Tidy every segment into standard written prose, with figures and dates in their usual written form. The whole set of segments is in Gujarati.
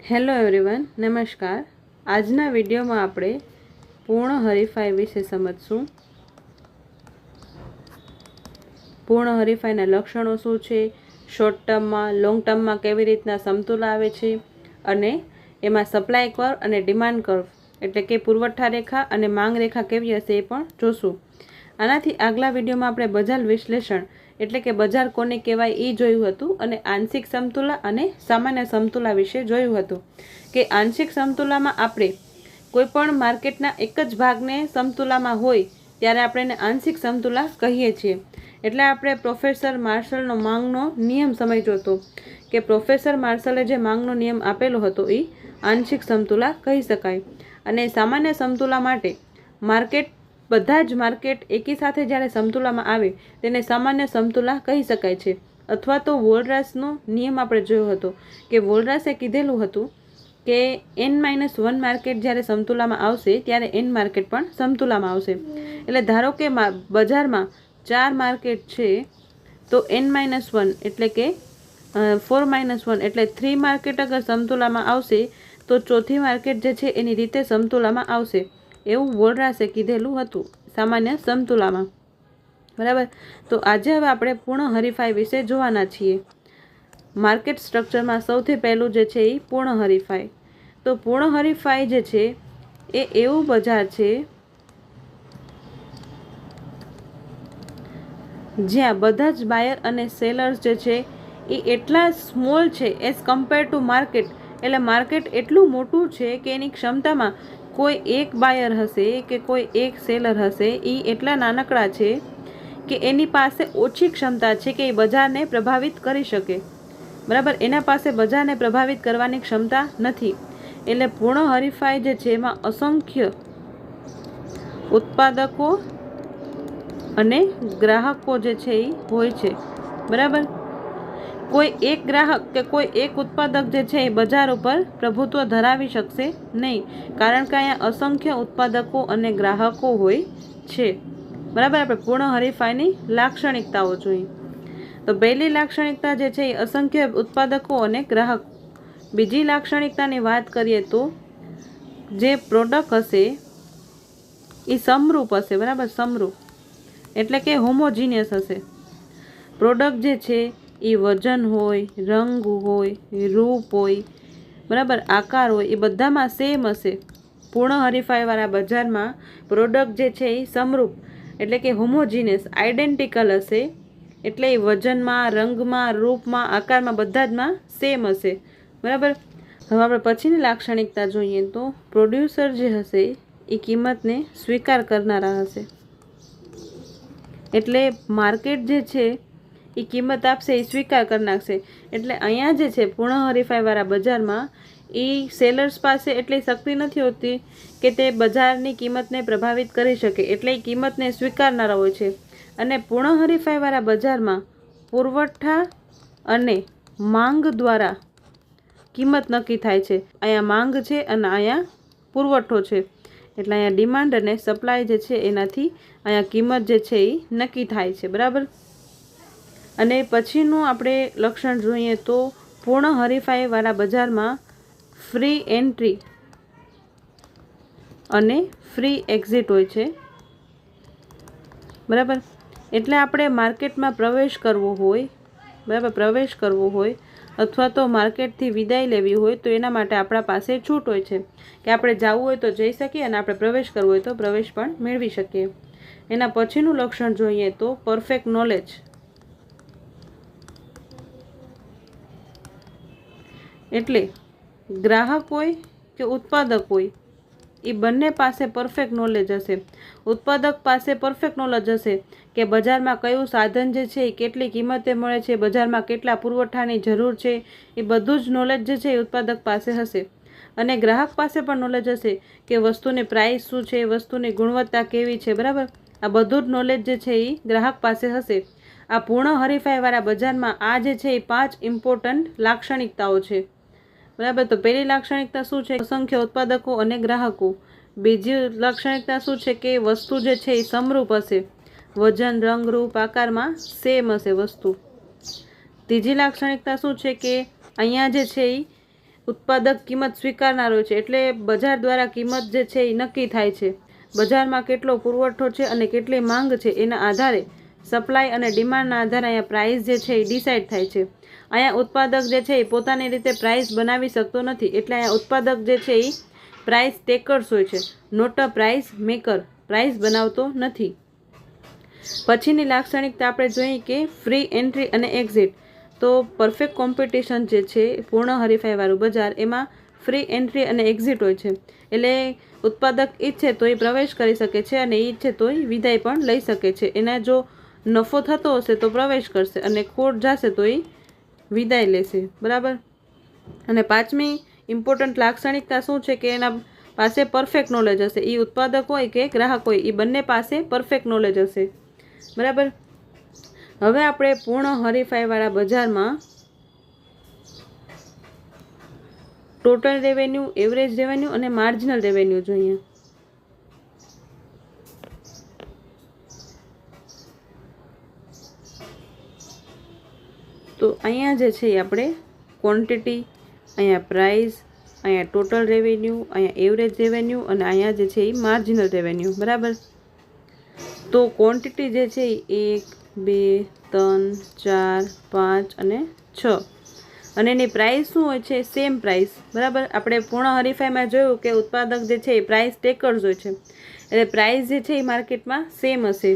હેલો એવરીવન, નમસ્કાર. આજના વિડીયોમાં આપણે પૂર્ણ હરીફાઈ વિશે સમજશું. પૂર્ણ હરીફાઈના લક્ષણો શું છે, શોર્ટ ટર્મમાં લોંગ ટર્મમાં કેવી રીતના સમતુલા આવે છે, અને એમાં સપ્લાય કર્વ અને ડિમાન્ડ કર્વ એટલે કે પુરવઠા રેખા અને માંગ રેખા કેવી હશે એ પણ જોશું. આનાથી આગલા વિડીયોમાં આપણે બજાર વિશ્લેષણ એટલે કે બજાર કોને કહેવાય એ જોયું હતું, અને આંશિક સમતુલા અને સામાન્ય સમતુલા વિશે જોયું હતું કે આંશિક સમતુલામાં આપણે કોઈ પણ માર્કેટના એક જ ભાગને સમતુલામાં હોય ત્યારે આપણે એને આંશિક સમતુલા કહીએ છીએ. એટલે આપણે પ્રોફેસર માર્શલનો માંગનો નિયમ સમજ્યો હતો કે પ્રોફેસર માર્શલે જે માંગનો નિયમ આપેલો હતો એ આંશિક સમતુલા કહી શકાય. અને સામાન્ય સમતુલા માટે માર્કેટ બધા જ માર્કેટ એકી સાથે જ્યારે સમતુલામાં આવે તેને સામાન્ય સમતુલા કહી શકાય છે. અથવા તો વોલરાસનો નિયમ આપણે જોયો હતો કે વોલરાસે કીધેલું હતું કે n-1 માર્કેટ જ્યારે સમતુલામાં આવશે ત્યારે n માર્કેટ પણ સમતુલામાં આવશે. એટલે ધારો કે બજારમાં 4 માર્કેટ છે તો n-1 એટલે કે 4-1 એટલે 3 માર્કેટ અગર સમતુલામાં આવશે તો ચોથી માર્કેટ જે છે એની રીતે સમતુલામાં આવશે, એવું વોલરાસે કીધેલું હતું સામાન્ય સમતુલામાં. બરાબર. તો આજે હવે આપણે પૂર્ણ હરીફાઈ વિશે જોવાના છીએ. માર્કેટ સ્ટ્રક્ચરમાં સૌથી પહેલું જે છે એ પૂર્ણ હરીફાઈ. તો પૂર્ણ હરીફાઈ જે છે એ એવું બજાર છે જ્યાં બધા જ બાયર અને સેલર્સ જે છે એ એટલા સ્મોલ છે એઝ કમ્પેર ટુ માર્કેટ. એટલે માર્કેટ એટલું મોટું છે કે એની ક્ષમતામાં કોઈ એક બાયર હશે કે કોઈ એક સેલર હશે એ એટલા નાનકડા છે કે એની પાસે ઓછી ક્ષમતા છે કે એ બજારને પ્રભાવિત કરી શકે. બરાબર. એના પાસે બજારને પ્રભાવિત કરવાની ક્ષમતા નથી. એટલે પૂર્ણ હરીફાઈ જે છે એમાં અસંખ્ય ઉત્પાદકો અને ગ્રાહકો જે છે એ હોય છે. બરાબર. કોઈ એક ગ્રાહક કે કોઈ એક ઉત્પાદક જે છે એ બજાર ઉપર પ્રભુત્વ ધરાવી શકશે નહીં, કારણ કે અહીંયા અસંખ્ય ઉત્પાદકો અને ગ્રાહકો હોય છે. બરાબર. આપણે પૂર્ણ હરીફાઈની લાક્ષણિકતાઓ જોઈએ. તો પહેલી લાક્ષણિકતા જે છે એ અસંખ્ય ઉત્પાદકો અને ગ્રાહક. બીજી લાક્ષણિકતાની વાત કરીએ તો જે પ્રોડક્ટ હશે એ સમરૂપ હશે. બરાબર. સમરૂપ એટલે કે હોમોજીનિયસ હશે. પ્રોડક્ટ જે છે એ વજન હોય, રંગ હોય, રૂપ હોય, બરાબર, આકાર હોય, એ બધામાં સેમ હશે. પૂર્ણ હરીફાઈવાળા બજારમાં પ્રોડક્ટ જે છે એ સમરૂપ એટલે કે હોમોજીનિયસ આઇડેન્ટિકલ હશે. એટલે એ વજનમાં, રંગમાં, રૂપમાં, આકારમાં બધા જમાં સેમ હશે. બરાબર. હવે આપણે પછીની લાક્ષણિકતા જોઈએ તો પ્રોડ્યુસર જે હશે એ કિંમતને સ્વીકાર કરનારા હશે. એટલે માર્કેટ જે છે એ કિંમત આપશે એ સ્વીકાર કરી નાખશે. એટલે અહીંયા જે છે પૂર્ણ હરીફાઈવાળા બજારમાં એ સેલર્સ પાસે એટલી શક્તિ નથી હોતી કે તે બજારની કિંમતને પ્રભાવિત કરી શકે, એટલે એ કિંમતને સ્વીકારનારા હોય છે. અને પૂર્ણ હરીફાઈવાળા બજારમાં પુરવઠા અને માંગ દ્વારા કિંમત નક્કી થાય છે. અહીંયા માંગ છે અને અહીંયા પુરવઠો છે. એટલે અહીંયા ડિમાન્ડ અને સપ્લાય જે છે એનાથી અહીંયા કિંમત જે છે એ નક્કી થાય છે. બરાબર. અને પછીનું આપણે લક્ષણ જોઈએ તો પૂર્ણ હરીફાઈવાળા બજારમાં ફ્રી એન્ટ્રી અને ફ્રી એક્ઝિટ હોય છે. બરાબર. એટલે આપણે માર્કેટમાં પ્રવેશ કરવો હોય, બરાબર, પ્રવેશ કરવો હોય અથવા તો માર્કેટથી વિદાય લેવી હોય તો એના માટે આપણા પાસે છૂટ હોય છે કે આપણે જવું હોય તો જઈ શકીએ અને આપણે પ્રવેશ કરવો હોય તો પ્રવેશ પણ મેળવી શકીએ. એના પછીનું લક્ષણ જોઈએ તો પરફેક્ટ નોલેજ. એટલે ગ્રાહક હોય કે ઉત્પાદક હોય એ બંને પાસે પરફેક્ટ નોલેજ હશે. ઉત્પાદક પાસે પરફેક્ટ નોલેજ હશે કે બજારમાં કયું સાધન જે છે એ કેટલી કિંમતે મળે છે, બજારમાં કેટલા પુરવઠાની જરૂર છે, એ બધું જ નોલેજ જે છે એ ઉત્પાદક પાસે હશે. અને ગ્રાહક પાસે પણ નોલેજ હશે કે વસ્તુની પ્રાઇસ શું છે, વસ્તુની ગુણવત્તા કેવી છે. બરાબર. આ બધું જ નોલેજ જે છે એ ગ્રાહક પાસે હશે. આ પૂર્ણ હરીફાઈવાળા બજારમાં આ જે છે એ 5 ઇમ્પોર્ટન્ટ લાક્ષણિકતાઓ છે. બરાબર. તો પહેલી લાક્ષણિકતા શું છે? અસંખ્ય ઉત્પાદકો અને ગ્રાહકો. બીજી લાક્ષણિકતા શું છે કે વસ્તુ જે છે એ સમરૂપ હશે, વજન, રંગ, રૂપ, આકારમાં સેમ હશે વસ્તુ. ત્રીજી લાક્ષણિકતા શું છે કે અહીંયા જે છે એ ઉત્પાદક કિંમત સ્વીકારનાર હોય છે, એટલે બજાર દ્વારા કિંમત જે છે એ નક્કી થાય છે. બજારમાં કેટલો પુરવઠો છે અને કેટલી માંગ છે એના આધારે સપ્લાય અને ડિમાન્ડના આધારે અહીંયા પ્રાઇસ જે છે એ ડિસાઇડ થાય છે. અહીંયા ઉત્પાદક જે છે એ પોતાની રીતે પ્રાઇસ બનાવી શકતો નથી, એટલે અહીંયા ઉત્પાદક જે છે એ પ્રાઇસ ટેકર્સ હોય છે, not a price maker. Price બનાવતો નથી. પછીની લાક્ષણિકતા આપણે જોઈએ કે ફ્રી એન્ટ્રી અને એક્ઝિટ. તો પરફેક્ટ કોમ્પિટિશન જે છે પૂર્ણ હરીફાઈવાળું બજાર, એમાં ફ્રી એન્ટ્રી અને એક્ઝિટ હોય છે. એટલે ઉત્પાદક ઈચ્છે તો એ પ્રવેશ કરી શકે છે અને ઈચ્છે તો એ વિદાય પણ લઈ શકે છે. એના જો નફો થતો હશે તો પ્રવેશ કરશે અને ખોટ જશે તો એ વિદાય લેશે. બરાબર. અને પાંચમી ઇમ્પોર્ટન્ટ લાક્ષણિકતા શું છે કે એના પાસે પરફેક્ટ નોલેજ હશે. એ ઉત્પાદક હોય કે ગ્રાહક હોય, એ બંને પાસે પરફેક્ટ નોલેજ હશે. બરાબર. હવે આપણે પૂર્ણ હરીફાઈવાળા બજારમાં ટોટલ રેવન્યુ, એવરેજ રેવન્યુ અને માર્જિનલ રેવન્યુ જોઈએ. તો અહીંયા જે છે એ આપણે ક્વોન્ટિટી, અહીંયા પ્રાઇસ, અહીંયા ટોટલ રેવન્યુ, અહીંયા એવરેજ રેવન્યુ અને અહીંયા જે છે એ માર્જિનલ રેવન્યુ. બરાબર. તો ક્વોન્ટિટી જે છે એ 1, 2, 3, 4, 5 અને 6. અને એની પ્રાઇસ શું હોય છે? Same price. બરાબર. આપણે પૂર્ણ હરીફાઈમાં જોયું કે ઉત્પાદક જે છે એ પ્રાઇસ ટેકર્સ હોય છે, એટલે પ્રાઇસ જે છે એ માર્કેટમાં સેમ હશે.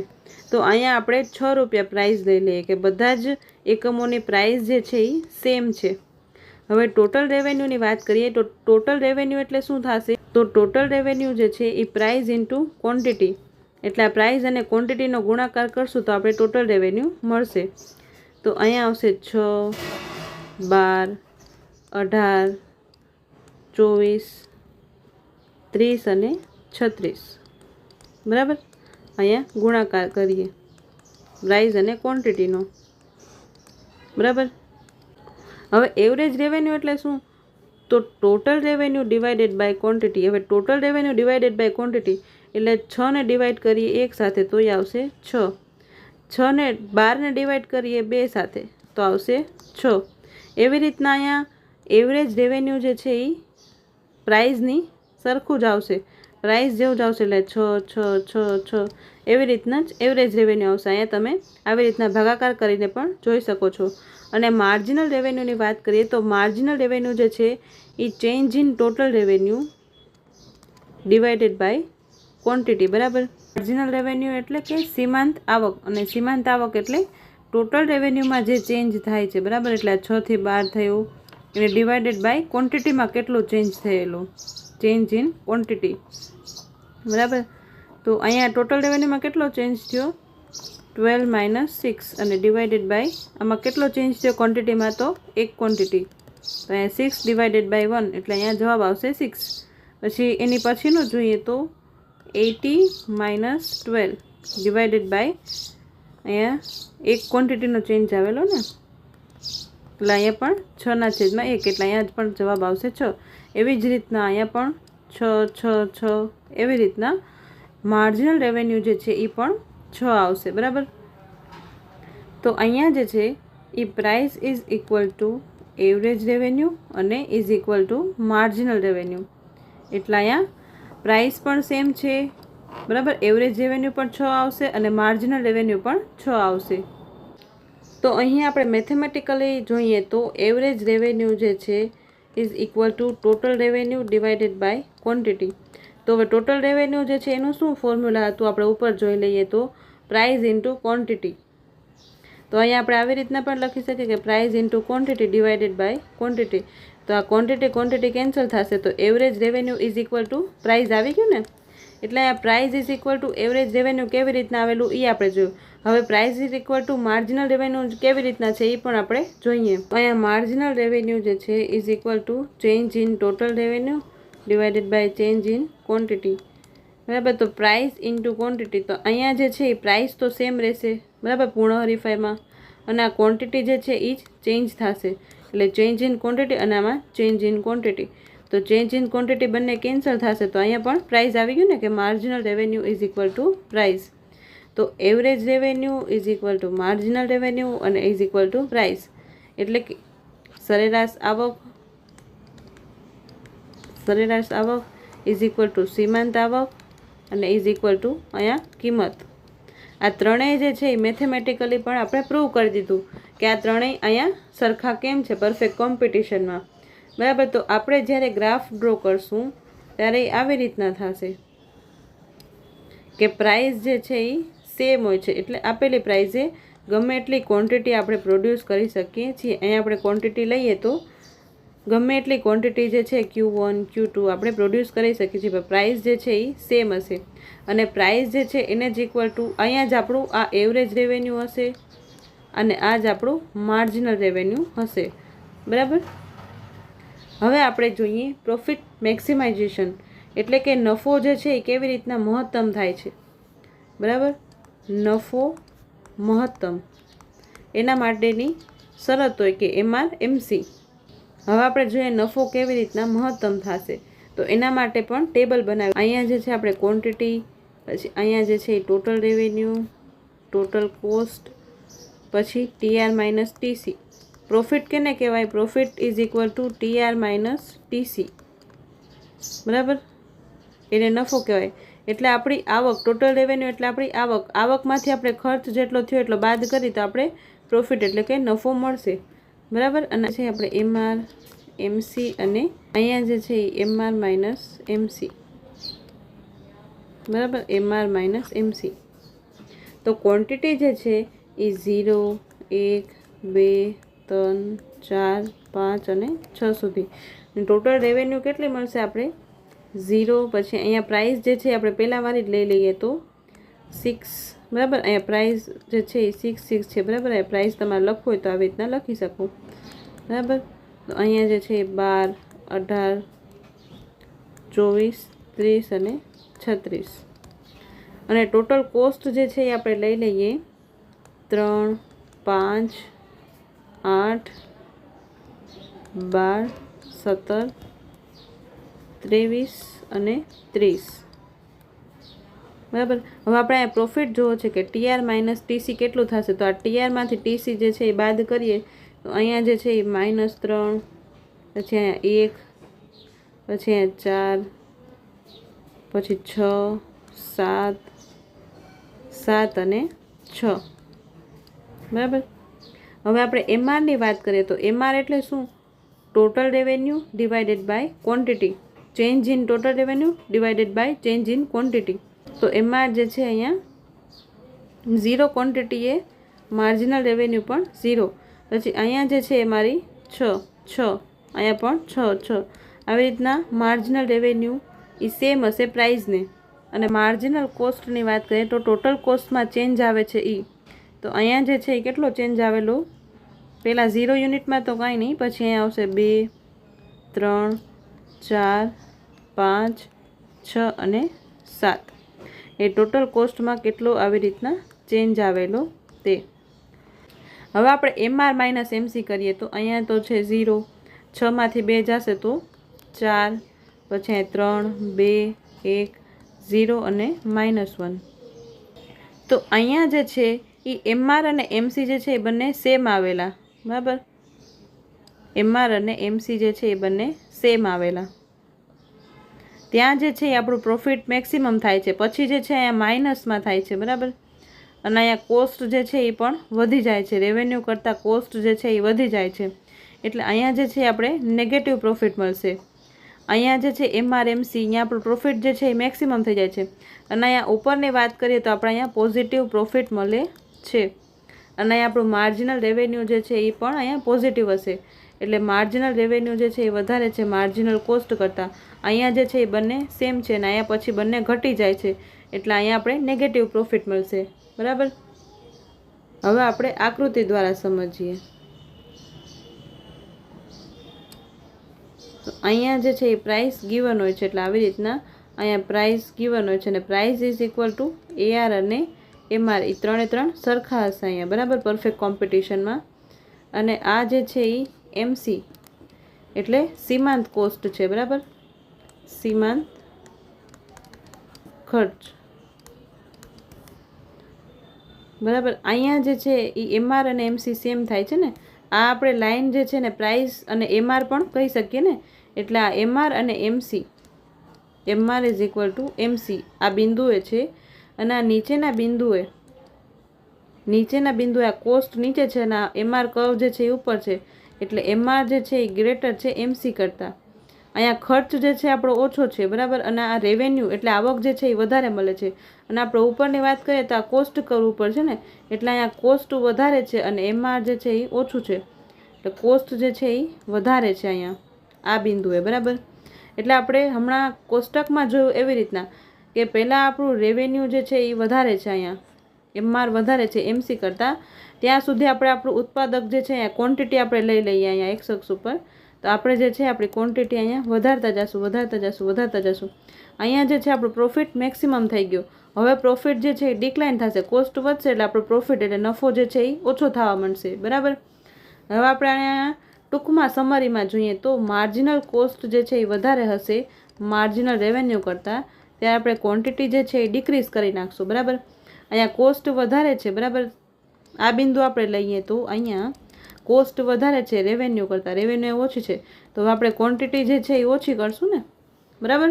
તો અહીંયા આપણે 6 રૂપિયા પ્રાઇસ લઈ લઈએ કે બધા જ એકમોની પ્રાઇસ જે છે એ સેમ છે. હવે ટોટલ રેવન્યુની વાત કરીએ તો ટોટલ રેવન્યુ એટલે શું થશે? તો ટોટલ રેવન્યુ જે છે એ પ્રાઇસ ઇન્ટુ ક્વોન્ટિટી, એટલે આ પ્રાઇસ અને ક્વોન્ટિટીનો ગુણાકાર કરશું તો આપણે ટોટલ રેવન્યુ મળશે. તો અહીંયા આવશે 6, 12, 18, 24, 30 અને 36. બરાબર. અહીંયા ગુણાકાર કરીએ પ્રાઇસ અને ક્વોન્ટિટીનો. બરાબર. હવે એવરેજ રેવન્યુ એટલે શું? તો total revenue divided by quantity. હવે total revenue divided by quantity એટલે 6 ને ડિવાઈડ કરીએ એક સાથે તો એ આવશે 6. 6 ને 12 ને ડિવાઈડ કરીએ 2 સાથે તો આવશે 6. એવી રીતના અહીંયા એવરેજ રેવન્યુ જે છે એ પ્રાઇઝની સરખું જ આવશે, પ્રાઇસ જેવું જ આવશે, એટલે 6, 6, 6, 6. એવી રીતના જ એવરેજ રેવન્યુ આવશે. અહીંયા તમે આવી રીતના ભાગાકાર કરીને પણ જોઈ શકો છો. અને માર્જિનલ રેવન્યુની વાત કરીએ તો માર્જિનલ રેવન્યુ જે છે એ change in total revenue divided by quantity. બરાબર. માર્જિનલ રેવન્યુ એટલે કે સીમાંત આવક, અને સીમાંત આવક એટલે ટોટલ રેવન્યુમાં જે ચેન્જ થાય છે. બરાબર. એટલે 6 થી 12 થયું, એટલે ડિવાઇડેડ બાય ક્વોન્ટિટીમાં કેટલો ચેન્જ થયેલો, ચેન્જ ઇન ક્વોન્ટિટી. બરાબર. તો અહીંયા ટોટલ રેવન્યુમાં કેટલો ચેન્જ થયો? 12 - 6 અને ડિવાઇડેડ બાય આમાં કેટલો ચેન્જ થયો ક્વોન્ટિટીમાં? તો એક ક્વોન્ટિટી. તો અહીંયા 6 ડિવાઇડેડ બાય 1 એટલે અહીંયા જવાબ આવશે 6. પછી એની પછીનું જોઈએ તો 80 - 12 ડિવાઇડેડ બાય અહીંયા એક ક્વોન્ટિટીનો ચેન્જ આવેલો ને, એટલે અહીંયા પણ 6/1 એટલે અહીંયા પણ જવાબ આવશે 6. એવી જ રીતના અહીંયા પણ 6, 6, 6. એવી રીતના માર્જિનલ રેવન્યુ જે છે એ પણ 6 આવશે. બરાબર. તો અહીંયા જે છે એ price is equal to average revenue અને is equal to marginal revenue. એટલે અહીંયા પ્રાઇસ પણ સેમ છે. બરાબર. એવરેજ રેવન્યુ પણ 6 આવશે અને માર્જિનલ રેવન્યુ પણ 6 આવશે. તો અહીં આપણે મેથેમેટિકલી જોઈએ તો એવરેજ રેવન્યુ જે છે is equal to total revenue divided by quantity. તો હવે ટોટલ રેવન્યુ જે છે એનું શું ફોર્મ્યુલા હતું આપણે ઉપર જોઈ લઈએ તો પ્રાઇસ ઇન્ટુ ક્વોન્ટિટી. તો અહીંયા આપણે આવી રીતના પણ લખી શકીએ કે price into quantity divided by quantity. તો આ ક્વોન્ટિટી કેન્સલ થશે તો average revenue is equal to price આવી ગયું ને. એટલે આ price is equal to average revenue કેવી રીતના આવેલું એ આપણે જોયું. હવે price is equal to marginal revenue કેવી રીતના છે એ પણ આપણે જોઈએ. અહીંયા માર્જિનલ રેવન્યુ જે છે is equal to change in total revenue divided by change in quantity. બરાબર. તો પ્રાઇસ ઇન્ટુ ક્વોન્ટિટી, તો અહીંયા જે છે એ પ્રાઇસ તો સેમ રહેશે. બરાબર. પૂર્ણ હરીફાઈમાં. અને આ ક્વોન્ટિટી જે છે એ જ ચેન્જ થશે, એટલે ચેન્જ ઇન ક્વોન્ટિટી અને આમાં ચેન્જ ઇન ક્વોન્ટિટી. તો ચેન્જ ઇન ક્વોન્ટિટી બંને કેન્સલ થશે તો અહીંયા પણ પ્રાઇસ આવી ગયું ને કે marginal revenue is equal to price. તો average revenue is equal to marginal revenue અને ઇઝ ઇક્વલ ટુ પ્રાઇસ. એટલે કે સરેરાશ આવક સરેરાશ આવક ઇઝ ઇક્વલ ટુ સીમાંત આવક અને ઇઝ ઇક્વલ ટુ અહીંયા કિંમત. આ ત્રણેય જે છે એ મેથેમેટિકલી પણ આપણે પ્રૂવ કરી દીધું કે આ ત્રણેય અહીંયા સરખા કેમ છે પરફેક્ટ કોમ્પિટિશનમાં. બરાબર. તો આપણે જ્યારે ગ્રાફ ડ્રો કરશું ત્યારે આવી રીતના થશે કે પ્રાઇસ જે છે એ સેમ હોય છે, એટલે આપેલી પ્રાઇઝે ગમે એટલી ક્વોન્ટિટી આપણે પ્રોડ્યુસ કરી શકીએ છીએ. અહીંયા આપણે ક્વોન્ટિટી લઈએ તો ગમે એટલી ક્વોન્ટિટી જે છે Q1 Q2 આપણે પ્રોડ્યુસ કરી શકીએ છીએ, પણ પ્રાઇસ જે છે એ સેમ હશે. અને પ્રાઇસ જે છે એને જ ઇક્વલ ટુ અહીંયા જ આપણું આ એવરેજ રેવન્યુ હશે અને આ જ આપણું માર્જિનલ રેવન્યુ હશે. બરાબર. હવે આપણે જોઈએ પ્રોફિટ મેક્સિમાઇઝેશન, એટલે કે નફો જે છે એ કેવી રીતના મહત્તમ થાય છે. બરાબર. નફો મહત્તમ એના માટેની શરત હોય કે MR/MC. હવે આપણે જોઈએ નફો કેવી રીતના મહત્તમ થશે, તો એના માટે પણ ટેબલ બનાવ્યું. અહીંયા જે છે આપણે ક્વોન્ટિટી, પછી અહીંયા જે છે એ ટોટલ રેવન્યુ, ટોટલ કોસ્ટ, પછી TR માઇનસ TC. પ્રોફિટ કેને કહેવાય? Profit is equal two TR minus TC. બરાબર. એને નફો કહેવાય. એટલે આપણી આવક, ટોટલ રેવન્યુ એટલે આપણી આવક, આવકમાંથી આપણે ખર્ચ જેટલો થયો એટલો બાદ કરી તો આપણે પ્રોફિટ એટલે કે નફો મળશે. બરાબર. અને છે આપણે MR/MC અને અહીંયા જે છે એ MR માઇનસ MC. બરાબર. MR minus MC. તો ક્વોન્ટિટી જે છે એ 0, 1, 2, 3, 4, 5 અને 6 સુધી. ટોટલ રેવન્યુ કેટલી મળશે આપણે? 0. પછી અહીંયા પ્રાઇસ જે છે આપણે પહેલાં વાળી જ લઈ લઈએ તો 6. બરાબર. અહીંયા પ્રાઇસ જે છે એ 6 છે. બરાબર. અહીંયા પ્રાઇસ તમારે લખવું હોય તો આવી રીતના લખી શકો. બરાબર. તો અહીંયા જે છે 12, 18, 24, 30 અને 36. અને ટોટલ કોસ્ટ જે છે એ આપણે લઈ લઈએ 3, 5, 8, 12, 17, 23 અને 30. બરાબર. હવે આપણે અહીંયા પ્રોફિટ જોવો છે કે TR માઇનસ TC કેટલું થશે, તો આ TR માંથી TC જે છે એ બાદ કરીએ તો અહીંયા જે છે એ -3, પછી અહીંયા 1, પછી અહીંયા 4, પછી 6, 7 અને 6. બરાબર. હવે આપણે MRની વાત કરીએ તો MR એટલે શું? Total revenue divided by quantity. Change in total revenue divided by change in quantity. તો MR જે છે અહીંયા 0 ક્વોન્ટિટી એ માર્જિનલ રેવન્યુ પણ 0. પછી અહીંયા જે છે એ મારી 6, અહીંયા પણ 6. આવી રીતના માર્જિનલ રેવન્યુ એ સેમ હશે પ્રાઇઝને. અને માર્જિનલ કોસ્ટની વાત કરીએ તો ટોટલ કોસ્ટમાં ચેન્જ આવે છે એ. તો અહીંયા જે છે એ કેટલો ચેન્જ આવેલો? પહેલાં 0 યુનિટમાં તો કાંઈ નહીં, પછી અહીંયા આવશે 2, 3, 4, 5, 6 અને 7. એ ટોટલ કોસ્ટમાં કેટલો આવી રીતના ચેન્જ આવેલો તે. હવે આપણે MR માઇનસ MC કરીએ તો અહીંયા તો છે 0, 6 માંથી 2 જશે તો 4, પછી 3, 2, 1, 0 અને -1. તો અહીંયા જે છે એ MR અને MC જે છે એ બંને સેમ આવેલા. બરાબર. MR અને MC જે છે એ બંને સેમ આવેલા. ત્યાં જે છે એ આપણું પ્રોફિટ મેક્સિમમ થાય છે, પછી જે છે અહીંયા માઇનસમાં થાય છે. બરાબર. અને અહીંયા કોસ્ટ જે છે એ પણ વધી જાય છે, રેવન્યુ કરતાં કોસ્ટ જે છે એ વધી જાય છે. એટલે અહીંયા જે છે આપણે નેગેટિવ પ્રોફિટ મળશે. અહીંયા જે છે MR/MC અહીંયા આપણું પ્રોફિટ જે છે એ મેક્સિમમ થઈ જાય છે. અને અહીંયા ઉપરની વાત કરીએ તો આપણે અહીંયા પોઝિટિવ પ્રોફિટ મળે છે. અને અહીંયા આપણું માર્જિનલ રેવન્યુ જે છે એ પણ અહીંયા પોઝિટિવ હશે. એટલે માર્જિનલ રેવન્યુ જે છે એ વધારે છે માર્જિનલ કોસ્ટ કરતાં. અહીંયા જે છે એ બંને સેમ છે અને અહીંયા પછી બંને ઘટી જાય છે, એટલે અહીંયા આપણે નેગેટિવ પ્રોફિટ મળશે. બરાબર. હવે આપણે આકૃતિ દ્વારા સમજીએ. તો અહીંયા જે છે એ પ્રાઇસ ગિવન હોય છે, એટલે આવી રીતના અહીંયા પ્રાઇસ ગિવન હોય છે અને price is equal two AR અને MR એ ત્રણે સરખા હશે અહીંયા. બરાબર. પરફેક્ટ કોમ્પિટિશનમાં. અને આ જે છે એ MC એટલે સીમાંત કોસ્ટ છે. બરાબર. સીમાંત ખર્ચ. બરાબર. અહીંયા જે છે એ MR અને MC સેમ થાય છે ને. આ આપણે લાઈન જે છે ને પ્રાઇસ અને MR પણ કહી શકીએ ને. એટલે આ MR અને MC, MR is equal to MC આ બિંદુએ છે, અને આ નીચેના બિંદુએ આ કોસ્ટ નીચે છે અને આ MR કર્વ જે છે એ ઉપર છે, એટલે MR જે છે એ ગ્રેટર છે MC કરતાં. અહીંયા ખર્ચ જે છે આપણો ઓછો છે, બરાબર, અને આ રેવન્યુ એટલે આવક જે છે એ વધારે મળે છે. અને આપણે ઉપરની વાત કરીએ તો આ કોસ્ટ કર્વ ઉપર છે ને, એટલે અહીંયા કોસ્ટ વધારે છે અને MR જે છે એ ઓછું છે, એટલે કોસ્ટ જે છે એ વધારે છે અહીંયા આ બિંદુએ, બરાબર. એટલે આપણે હમણાં કોષ્ટકમાં જોયું એવી રીતના કે પહેલાં આપણું રેવન્યુ જે છે એ વધારે છે, અહીંયા MR વધારે છે MC કરતાં. ત્યાં સુધી આપણે આપણું ઉત્પાદક જે છે અહીંયા ક્વોન્ટિટી આપણે લઈ લઈએ અહીંયા એક્સ અક્ષ ઉપર, તો આપણે જે છે આપણી ક્વોન્ટિટી અહીંયા વધારતા જશું. અહીંયા જે છે આપણું પ્રોફિટ મેક્સિમમ થઈ ગયો. હવે પ્રોફિટ જે છે એ ડિક્લાઇન થશે, કોસ્ટ વધશે એટલે આપણો પ્રોફિટ એટલે નફો જે છે એ ઓછો થવા માંડશે, બરાબર. હવે આપણે અહીંયા ટૂંકમાં સમરીમાં જોઈએ તો માર્જિનલ કોસ્ટ જે છે એ વધારે હશે માર્જિનલ રેવન્યુ કરતાં, ત્યારે આપણે ક્વોન્ટિટી જે છે એ ડિક્રીઝ કરી નાખશું, બરાબર. અહીંયા કોસ્ટ વધારે છે, બરાબર, આ બિંદુ આપણે લઈએ તો અહીંયા કોસ્ટ વધારે છે રેવન્યુ કરતાં, રેવન્યુ ઓછી છે, તો આપણે ક્વોન્ટિટી જે છે એ ઓછી કરશું ને, બરાબર.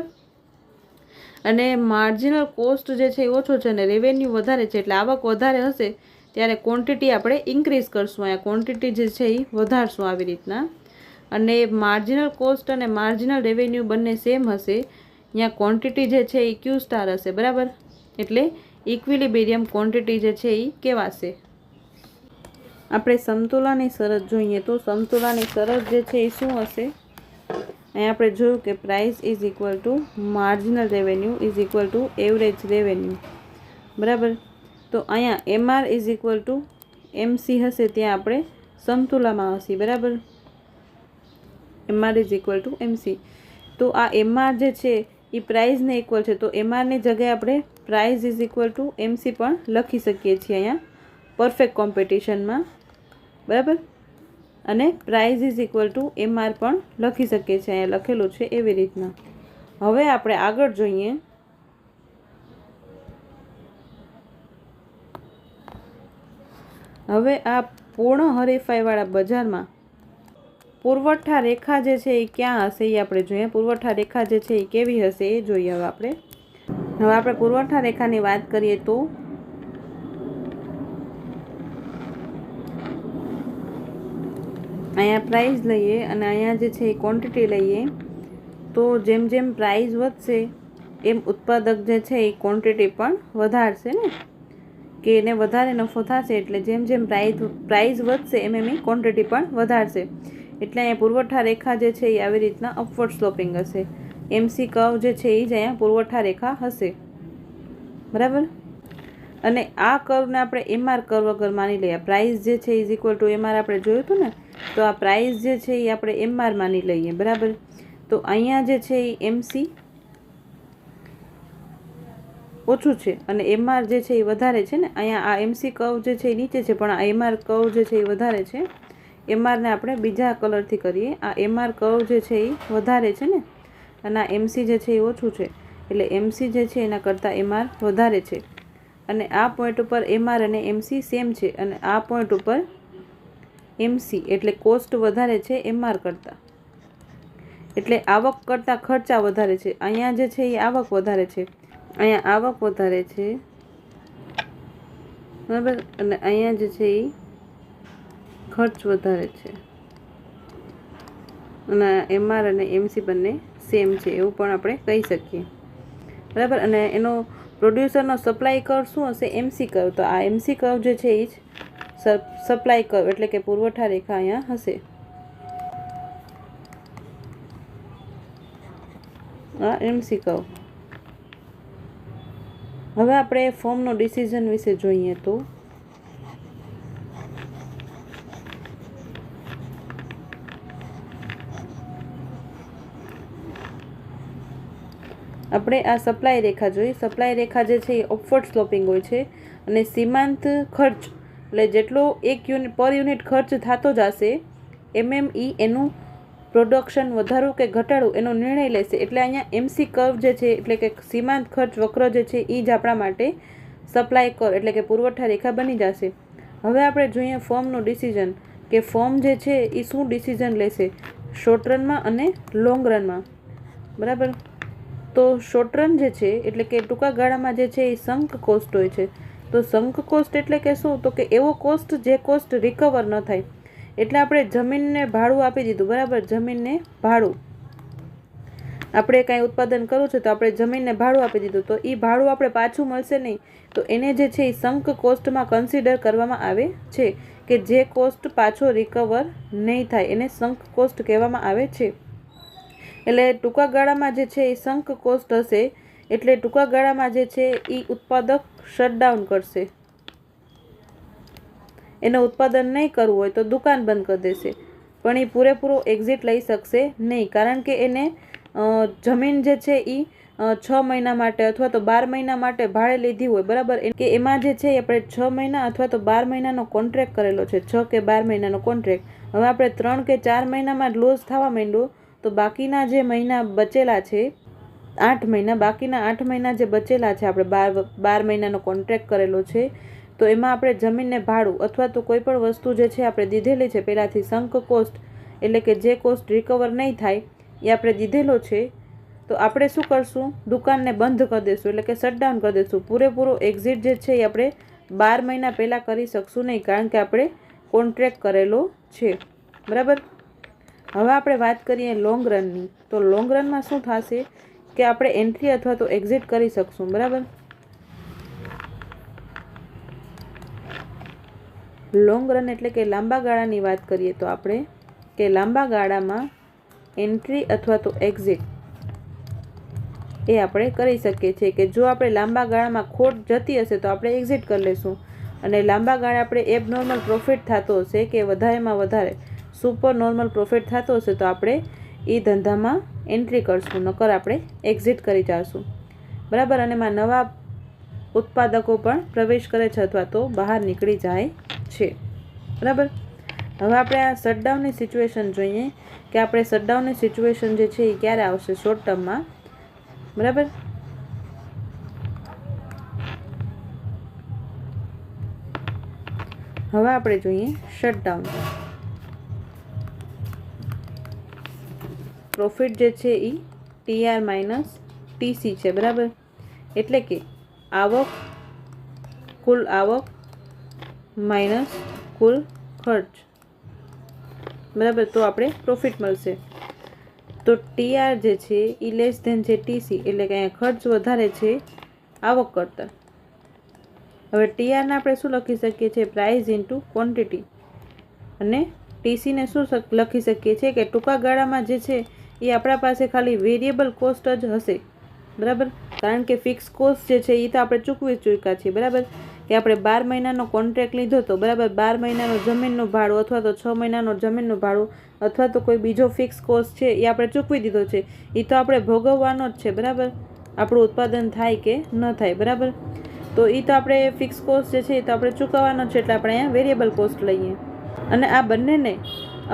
અને માર્જિનલ કોસ્ટ જે છે એ ઓછો છે અને રેવન્યુ વધારે છે, એટલે આવક વધારે હશે ત્યારે ક્વોન્ટિટી આપણે ઇન્ક્રીઝ કરશું, અહીંયા ક્વોન્ટિટી જે છે એ વધારશું આવી રીતના. અને માર્જિનલ કોસ્ટ અને માર્જિનલ રેવન્યુ બંને સેમ હશે, અહીંયા ક્વોન્ટિટી જે છે એ ક્યુ સ્ટાર હશે, બરાબર. એટલે ઇક્વિલિબ્રિયમ ક્વોન્ટિટી જે છે એ કહેવાશે. આપણે સમતુલાની શરત જોઈએ તો સમતુલાની શરત જે છે એ શું હશે? અહીંયા આપણે જોયું કે price is equal to marginal revenue is equal to average revenue, બરાબર. તો અહીંયા MR is equal to MC હશે, ત્યાં આપણે સમતુલામાં હશે, બરાબર. MR is equal to MC. તો આ MR જે છે એ પ્રાઇઝને ઇક્વલ છે, તો MRની જગ્યાએ આપણે price is equal to MC પણ લખી શકીએ છીએ અહીંયા પરફેક્ટ કોમ્પિટિશનમાં, બરાબર. અને price is equal to MR પણ લખી શકીએ છીએ, અહીંયા લખેલું છે એવી રીતના. હવે આપણે આગળ જોઈએ. હવે આ પૂર્ણ હરીફાઈવાળા બજારમાં પુરવઠા રેખા જે છે એ ક્યાં હશે એ આપણે જોઈએ. પુરવઠા રેખા જે છે એ કેવી હશે એ જોઈએ. હવે આપણે પુરવઠા રેખાની વાત કરીએ તો અહીંયા પ્રાઇસ લઈએ અને અહીંયા જે છે એ ક્વોન્ટિટી લઈએ, તો જેમ જેમ પ્રાઇસ વધશે એમ ઉત્પાદક જે છે એ ક્વોન્ટિટી પણ વધારશે ને, કે એને વધારે નફો થશે, એટલે જેમ જેમ પ્રાઇસ વધશે એમ એ ક્વોન્ટિટી પણ વધારશે. એટલે અહીંયા પુરવઠા રેખા જે છે એ આવી રીતના અપવર્ડ સ્લોપિંગ હશે. MC કર્વ જે છે એ જ અહીંયા પુરવઠા રેખા હશે, બરાબર. અને આ કર્વને આપણે MR કર્વ વગર માની લઈએ. પ્રાઇસ જે છે ઇઝ ઇક્વલ ટુ MR આપણે જોયું હતું ને, તો આ પ્રાઇસ જે છે એ આપણે MR માની લઈએ, બરાબર. તો અહીંયા જે છે એ MC ઓછું છે અને MR જે છે એ વધારે છે ને. અહીંયા આ MC કર્વ જે છે એ નીચે છે, પણ આ MR કર્વ જે છે એ વધારે છે. MRને આપણે બીજા કલરથી કરીએ. આ MR કર્વ જે છે એ વધારે છે ને, અને આ MC જે છે એ ઓછું છે, એટલે MC જે છે એના કરતાં MR વધારે છે. અને આ પોઈન્ટ ઉપર MR અને MC સેમ છે, અને આ પોઈન્ટ ઉપર MC એટલે કોસ્ટ વધારે છે MR કરતાં, એટલે આવક કરતાં ખર્ચા વધારે છે. અહીંયા જે છે એ આવક વધારે છે, અહીંયા આવક વધારે છે, બરાબર. અને અહીંયા જે છે એ ખર્ચ વધારે છે, અને MR અને MC બંને સેમ છે એવું પણ આપણે કહી શકીએ, બરાબર. અને એનો પ્રોડ્યુસરનો સપ્લાય કર્વ શું હશે? MC curve. તો આ MC કર્વ જે છે એ જ સપ્લાય કર્વ એટલે કે પુરવઠા રેખા અહીંયા હશે. આ MC કર્વ. હવે આપણે ફોર્મનો ડિસિઝન વિશે જોઈએ તો આપણે આ સપ્લાય રેખા જોઈએ. સપ્લાય રેખા જે છે એ અપવર્ડ સ્લોપિંગ હોય છે, અને સીમાંત ખર્ચ એટલે જેટલો એક યુનિટ પર યુનિટ ખર્ચ થતો જશે MME એનું પ્રોડક્શન વધારવું કે ઘટાડવું એનો નિર્ણય લેશે. એટલે અહીંયા MC કર્વ જે છે એટલે કે સીમાંત ખર્ચ વક્ર જે છે એ જ આપણા માટે સપ્લાય કર્વ એટલે કે પુરવઠા રેખા બની જશે. હવે આપણે જોઈએ ફર્મનું ડિસિઝન, કે ફર્મ જે છે એ શું ડિસિઝન લેશે. શોર્ટ રનમાં અને લોંગ રનમાં, બરાબર. તો શોર્ટ રન જે છે એટલે કે ટૂંકા ગાળામાં જે છે એ સંક કોસ્ટ હોય છે. તો સંક કોસ્ટ એટલે કે શું? તો કે એવો કોસ્ટ જે કોસ્ટ રિકવર ન થાય. એટલે આપણે જમીનને ભાડું આપી દીધું, બરાબર. જમીનને ભાડું, આપણે કાંઈ ઉત્પાદન કરવું છે તો આપણે જમીનને ભાડું આપી દીધું, તો એ ભાડું આપણે પાછું મળશે નહીં. તો એને જે છે એ સંક કોસ્ટમાં કન્સિડર કરવામાં આવે છે, કે જે કોસ્ટ પાછો રિકવર નહીં થાય એને સંક કોસ્ટ કહેવામાં આવે છે. એટલે ટૂંકા ગાળામાં જે છે એ સંક કોસ્ટ હશે, એટલે ટૂંકા ગાળામાં જે છે એ ઉત્પાદક શટડાઉન કરશે. એને ઉત્પાદન નહીં કરવું હોય તો દુકાન બંધ કરી દેશે, પણ એ પૂરેપૂરો એક્ઝિટ લઈ શકશે નહીં, કારણ કે એને જમીન જે છે એ 6 મહિના માટે અથવા તો 12 મહિના માટે ભાડે લીધી હોય, બરાબર. કે એમાં જે છે આપણે 6 મહિના અથવા તો 12 મહિનાનો કોન્ટ્રાક્ટ કરેલો છે, 6 કે 12 મહિનાનો કોન્ટ્રાક્ટ. હવે આપણે 3 કે 4 મહિનામાં લોસ થવા માંડ્યો, તો બાકીના જે મહિના બચેલા છે 8 મહિના, બાકીના 8 મહિના જે બચેલા છે, આપણે 12 મહિનાનો કોન્ટ્રાક્ટ કરેલો છે, તો એમાં આપણે જમીનને ભાડું અથવા તો કોઈ પણ વસ્તુ જે છે આપણે દીધેલી છે પહેલાંથી સંક કોસ્ટ, એટલે કે જે કોસ્ટ રિકવર નહીં થાય એ આપણે દીધેલો છે, તો આપણે શું કરશું? દુકાનને બંધ કરી દઈશું, એટલે કે શટડાઉન કરી દઈશું. પૂરેપૂરો એક્ઝિટ જે છે એ આપણે 12 મહિના પહેલાં કરી શકશું નહીં, કારણ કે આપણે કોન્ટ્રાક્ટ કરેલો છે, બરાબર. હવે આપણે વાત કરીએ લોંગ રનની. તો લોંગ રનમાં શું થશે કે આપણે એન્ટ્રી અથવા તો એક્ઝિટ કરી શકશું, બરાબર. લોંગ રન એટલે કે લાંબા ગાળાની વાત કરીએ તો આપણે કે લાંબા ગાળામાં એન્ટ્રી અથવા તો એક્ઝિટ એ આપણે કરી શકીએ છીએ, કે જો આપણે લાંબા ગાળામાં ખોટ જતી હશે તો આપણે એક્ઝિટ કરી લઈશું, અને લાંબા ગાળે આપણે એબનોર્મલ પ્રોફિટ થતો હશે કે વધારેમાં વધારે સુપર નોર્મલ પ્રોફિટ થતો હશે તો આપણે એ ધંધામાં એન્ટ્રી કરશું, નકર આપણે એક્ઝિટ કરી જઈશું, બરાબર. અને એમાં નવા ઉત્પાદકો પણ પ્રવેશ કરે છે અથવા તો બહાર નીકળી જાય છે, બરાબર. હવે આપણે આ શટડાઉનની સિચ્યુએશન જોઈએ, કે આપણે શટડાઉનની સિચ્યુએશન જે છે એ ક્યારે આવશે? શોર્ટ ટર્મમાં, બરાબર. હવે આપણે જોઈએ શટડાઉન. પ્રોફિટ જે છે એ TR માઇનસ TC છે, બરાબર. એટલે કે આવક, કુલ આવક માઇનસ કુલ ખર્ચ, બરાબર. તો આપણે પ્રોફિટ મળશે. તો TR જે છે એ લેસ ધેન છે TC, એટલે કે અહીંયા ખર્ચ વધારે છે આવક કરતાં. હવે TRને આપણે શું લખી શકીએ છીએ? Price into quantity. અને TCને શું લખી શકીએ છીએ? કે ટૂંકા ગાળામાં જે છે એ આપણા પાસે ખાલી વેરિયેબલ કોસ્ટ જ હશે, બરાબર. કારણ કે ફિક્સ કોસ્ટ જે છે એ તો આપણે ચૂકવી ચૂક્યા છીએ, બરાબર. કે આપણે 12 મહિનાનો કોન્ટ્રાક્ટ લીધો હતો, બરાબર. 12 મહિનાનો જમીનનું ભાડું અથવા તો 6 મહિનાનો જમીનનું ભાડું અથવા તો કોઈ બીજો ફિક્સ કોસ્ટ છે એ આપણે ચૂકવી દીધો છે, એ તો આપણે ભોગવવાનો જ છે, બરાબર. આપણું ઉત્પાદન થાય કે ન થાય, બરાબર. તો એ તો આપણે ફિક્સ કોસ્ટ જે છે એ તો આપણે ચૂકવવાનો છે, એટલે આપણે અહીંયા વેરિયેબલ કોસ્ટ લઈએ. અને આ બંનેને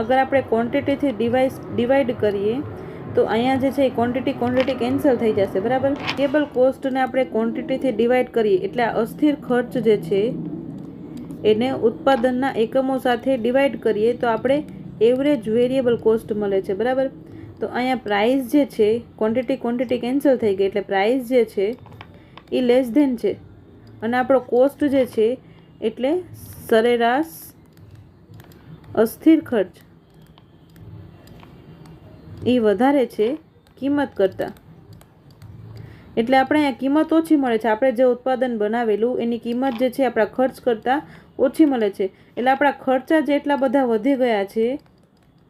અગર આપણે ક્વોન્ટિટીથી ડિવાઈડ કરીએ તો અહીંયા જે છે એ ક્વોન્ટિટી કેન્સલ થઈ જશે, બરાબર. વેરિયેબલ કોસ્ટને આપણે ક્વોન્ટિટીથી ડિવાઈડ કરીએ એટલે આ અસ્થિર ખર્ચ જે છે એને ઉત્પાદનના એકમો સાથે ડિવાઈડ કરીએ તો આપણે એવરેજ વેરિયેબલ કોસ્ટ મળે છે, બરાબર. તો અહીંયા પ્રાઇસ જે છે ક્વોન્ટિટી કેન્સલ થઈ ગઈ, એટલે પ્રાઇસ જે છે એ લેસ ધેન છે, અને આપણો કોસ્ટ જે છે એટલે સરેરાશ અસ્થિર ખર્ચ એ વધારે છે કિંમત કરતાં. એટલે આપણે અહીંયા કિંમત ઓછી મળે છે. આપણે જે ઉત્પાદન બનાવેલું એની કિંમત જે છે આપણા ખર્ચ કરતાં ઓછી મળે છે, એટલે આપણા ખર્ચા જે એટલા બધા વધી ગયા છે,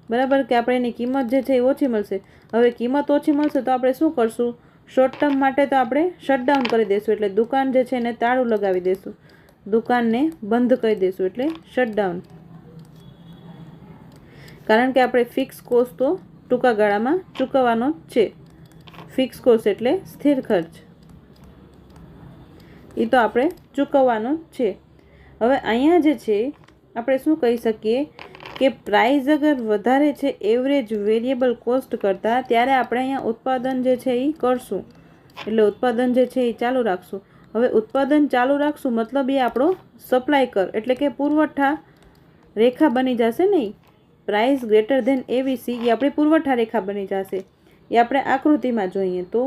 બરાબર, કે આપણે એની કિંમત જે છે એ ઓછી મળશે. હવે કિંમત ઓછી મળશે તો આપણે શું કરશું? શોર્ટ ટર્મ માટે તો આપણે શટડાઉન કરી દઈશું, એટલે દુકાન જે છે એને તાળું લગાવી દઈશું, દુકાનને બંધ કરી દઈશું, એટલે શટડાઉન. કારણ કે આપણે ફિક્સ કોસ્ટ તો ટૂંકા ગાળામાં ચૂકવવાનો જ છે. ફિક્સ કોસ્ટ એટલે સ્થિર ખર્ચ, એ તો આપણે ચૂકવવાનો જ છે. હવે અહીંયા જે છે આપણે શું કહી શકીએ કે પ્રાઇસ અગર વધારે છે એવરેજ વેરિયેબલ કોસ્ટ કરતાં, ત્યારે આપણે અહીંયા ઉત્પાદન જે છે એ કરશું, એટલે ઉત્પાદન જે છે એ ચાલુ રાખશું. હવે ઉત્પાદન ચાલુ રાખશું મતલબ એ આપણો સપ્લાય કર એટલે કે પુરવઠા રેખા બની જશે નહીં, પ્રાઇસ ગ્રેટર ધેન એબીસી એ આપણી પુરવઠા રેખા બની જશે। એ આપણે આકૃતિમાં જોઈએ તો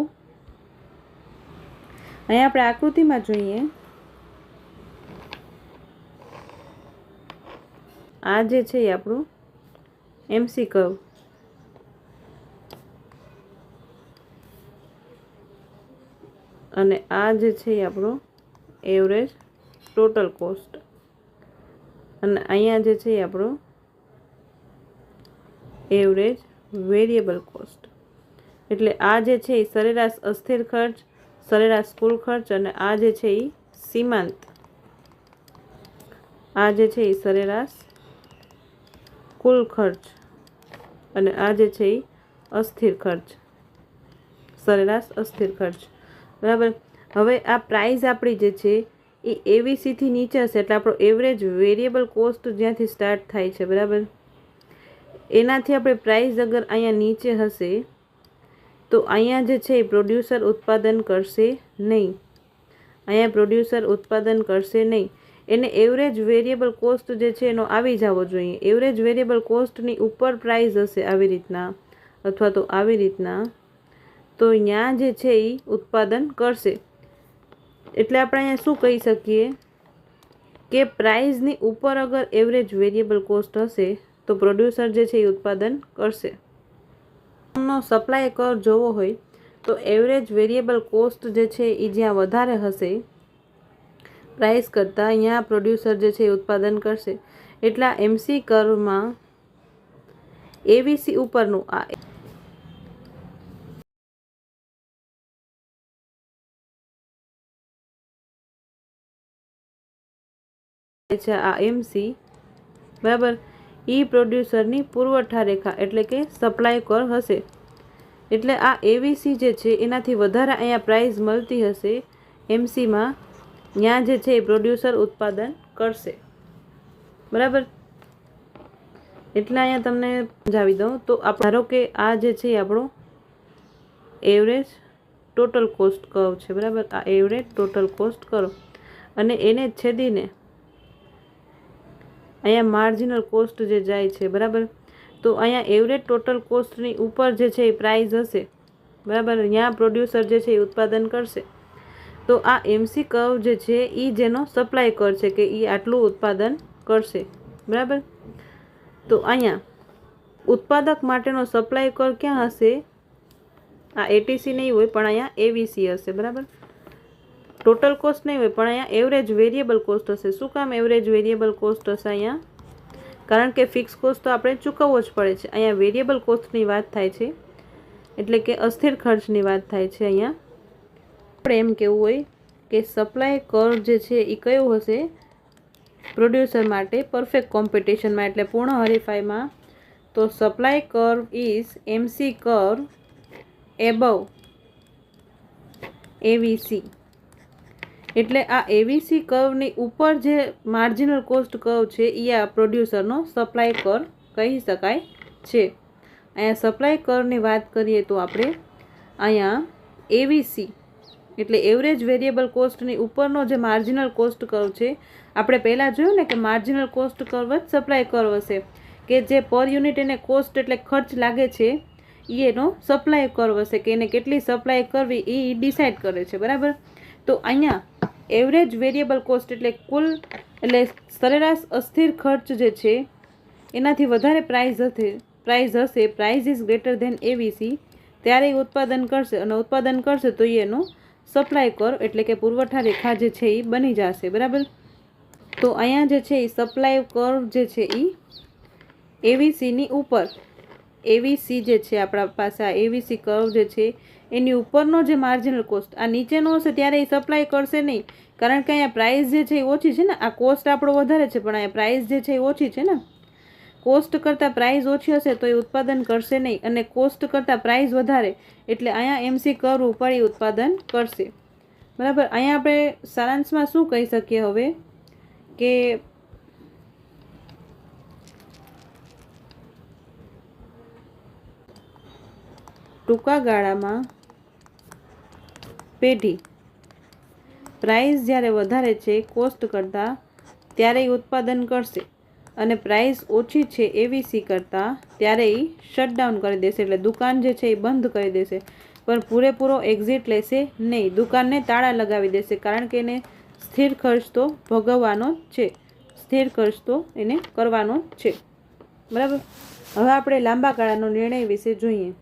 અહીંયા આપણે આકૃતિમાં જોઈએ, આ જે છે એ આપણું એમસી કર્વ અને આ જે છે એ આપણો એવરેજ ટોટલ કોસ્ટ અને અહીંયા જે છે એ આપણો એવરેજ વેરિયેબલ કોસ્ટ। એટલે આ જે છે એ સરેરાશ અસ્થિર ખર્ચ, સરેરાશ કુલ ખર્ચ અને આ જે છે એ સીમાંત, આ જે છે એ સરેરાશ કુલ ખર્ચ અને આ જે છે એ અસ્થિર ખર્ચ, સરેરાશ અસ્થિર ખર્ચ, બરાબર। હવે આ પ્રાઇસ આપણી જે છે એ એબીસીથી નીચે હશે એટલે આપણો એવરેજ વેરિયેબલ કોસ્ટ જ્યાંથી સ્ટાર્ટ થાય છે, બરાબર, એનાથી આપણે પ્રાઇસ અગર અહીંયા નીચે હશે તો અહીંયા જે છે એ પ્રોડ્યુસર ઉત્પાદન કરશે નહીં, અહીંયા પ્રોડ્યુસર ઉત્પાદન કરશે નહીં, એને એવરેજ વેરિયેબલ કોસ્ટ જે છે એનો આવી જવો જોઈએ। એવરેજ વેરિયેબલ કોસ્ટની ઉપર પ્રાઇસ હશે આવી રીતના અથવા તો આવી રીતના, તો અહીંયા જે છે એ ઉત્પાદન કરશે। એટલે આપણે અહીંયા શું કહી શકીએ કે પ્રાઇસની ઉપર અગર એવરેજ વેરિયેબલ કોસ્ટ હશે તો પ્રોડ્યુસર જે છે એ ઉત્પાદન કરશે। નો સપ્લાય કર્વ જોવો હોય તો એવરેજ વેરિયેબલ કોસ્ટ જે છે એ જ્યાં વધારે હશે પ્રાઇસ કરતાં, અહીંયા પ્રોડ્યુસર જે છે એ ઉત્પાદન કરશે। એટલે આ એમસી કર્વમાં એબીસી ઉપરનું આ એમસી, બરાબર, ઈ પ્રોડ્યુસરની પુરવઠા રેખા એટલે કે સપ્લાય કર્વ હશે। એટલે આ એબીસી જે છે એનાથી વધારે અહીંયા પ્રાઇસ મળતી હશે એમસીમાં, ત્યાં જે છે એ પ્રોડ્યુસર ઉત્પાદન કરશે, બરાબર। એટલે અહીંયા તમને સમજાવી દઉં તો ધારો કે આ જે છે એ આપણો એવરેજ ટોટલ કોસ્ટ કર્વ છે, બરાબર, આ એવરેજ ટોટલ કોસ્ટ કર્વ અને એને છેદીને અહીંયા માર્જિનલ કોસ્ટ જે જાય છે, બરાબર, તો અહીંયા એવરેજ ટોટલ કોસ્ટની ઉપર જે છે એ પ્રાઇસ હશે, બરાબર, અહીંયા પ્રોડ્યુસર જે છે એ ઉત્પાદન કરશે। તો આ એમસી કર્વ જે છે એ જેનો સપ્લાય કર્વ છે કે એ આટલું ઉત્પાદન કરશે, બરાબર। તો અહીંયા ઉત્પાદક માટેનો સપ્લાય કર્વ ક્યાં હશે? આ એટીસી નહીં હોય પણ અહીંયા એવીસી હશે, બરાબર, ટોટલ કોસ્ટ નહીં હોય પણ અહીંયા એવરેજ વેરિયેબલ કોસ્ટ હશે। શું કામ એવરેજ વેરિયેબલ કોસ્ટ હશે અહીંયા? કારણ કે ફિક્સ કોસ્ટ તો આપણે ચૂકવવો જ પડે છે। અહીંયા વેરિયેબલ કોસ્ટની વાત થાય છે એટલે કે અસ્થિર ખર્ચની વાત થાય છે। અહીંયા આપણે એમ કહેવું હોય કે સપ્લાય કર્વ જે છે એ કયો હશે પ્રોડ્યુસર માટે પરફેક્ટ કોમ્પિટિશનમાં એટલે પૂર્ણ હરીફાઈમાં, તો supply curve is MC curve above AVC. એટલે આ એવીસી કર્વની ઉપર જે માર્જિનલ કોસ્ટ કર્વ છે એ આ પ્રોડ્યુસરનો સપ્લાય કર્વ કહી શકાય છે। અહીંયા સપ્લાય કર્વની વાત કરીએ તો આપણે અહીંયા એવીસી એટલે એવરેજ વેરિયેબલ કોસ્ટની ઉપરનો જે માર્જિનલ કોસ્ટ કર્વ છે, આપણે પહેલાં જોયું ને કે માર્જિનલ કોસ્ટ કર્વ જ સપ્લાય કર્વ હશે કે જે પર યુનિટ એને કોસ્ટ એટલે ખર્ચ લાગે છે એ એનો સપ્લાય કર્વ હશે કે એને કેટલી સપ્લાય કરવી એ ડિસાઇડ કરે છે, બરાબર। તો અહીંયા એવરેજ વેરિયેબલ કોસ્ટ એટલે કુલ એટલે સરેરાશ અસ્થિર ખર્ચ જે છે એનાથી વધારે પ્રાઇસ હશે, price is greater than ABC, ત્યારે એ ઉત્પાદન કરશે અને ઉત્પાદન કરશે તો એનો સપ્લાય કર્વ એટલે કે પુરવઠા રેખા જે છે એ બની જશે, બરાબર। તો અહીંયા જે છે એ સપ્લાય કર્વ જે છે એ એવીસીની ઉપર, એવીસી જે છે આપણા પાસે આ એવીસી કર્વ જે છે એની ઉપરનો જે માર્જિનલ કોસ્ટ આ નીચેનો હશે ત્યારે એ સપ્લાય કરશે નહીં, કારણ કે અહીંયા પ્રાઇસ જે છે એ ઓછી છે ને, આ કોસ્ટ આપણો વધારે છે પણ અહીંયા પ્રાઇસ જે છે એ ઓછી છે ને, કોસ્ટ કરતાં પ્રાઇસ ઓછી હશે તો એ ઉત્પાદન કરશે નહીં અને કોસ્ટ કરતાં પ્રાઇસ વધારે એટલે અહીંયા એમસી કર્વ ઉપર એ ઉત્પાદન કરશે, બરાબર। અહીંયા આપણે સારાંશમાં શું કહી શકીએ હવે કે ટૂંકા ગાળામાં પેઢી પ્રાઇસ જ્યારે વધારે છે કોસ્ટ કરતાં ત્યારે ઉત્પાદન કરશે અને પ્રાઇસ ઓછી છે એવીસી કરતાં, ત્યારે એ શટડાઉન કરી દેશે, એટલે દુકાન જે છે એ બંધ કરી દેશે, પણ પૂરેપૂરો એક્ઝિટ લેશે નહીં, દુકાનને તાળા લગાવી દેશે, કારણ કે એને સ્થિર ખર્ચ તો ભોગવવાનો છે, સ્થિર ખર્ચ તો એને કરવાનો છે. બરાબર. હવે આપણે લાંબા ગાળાનો નિર્ણય વિશે જોઈએ.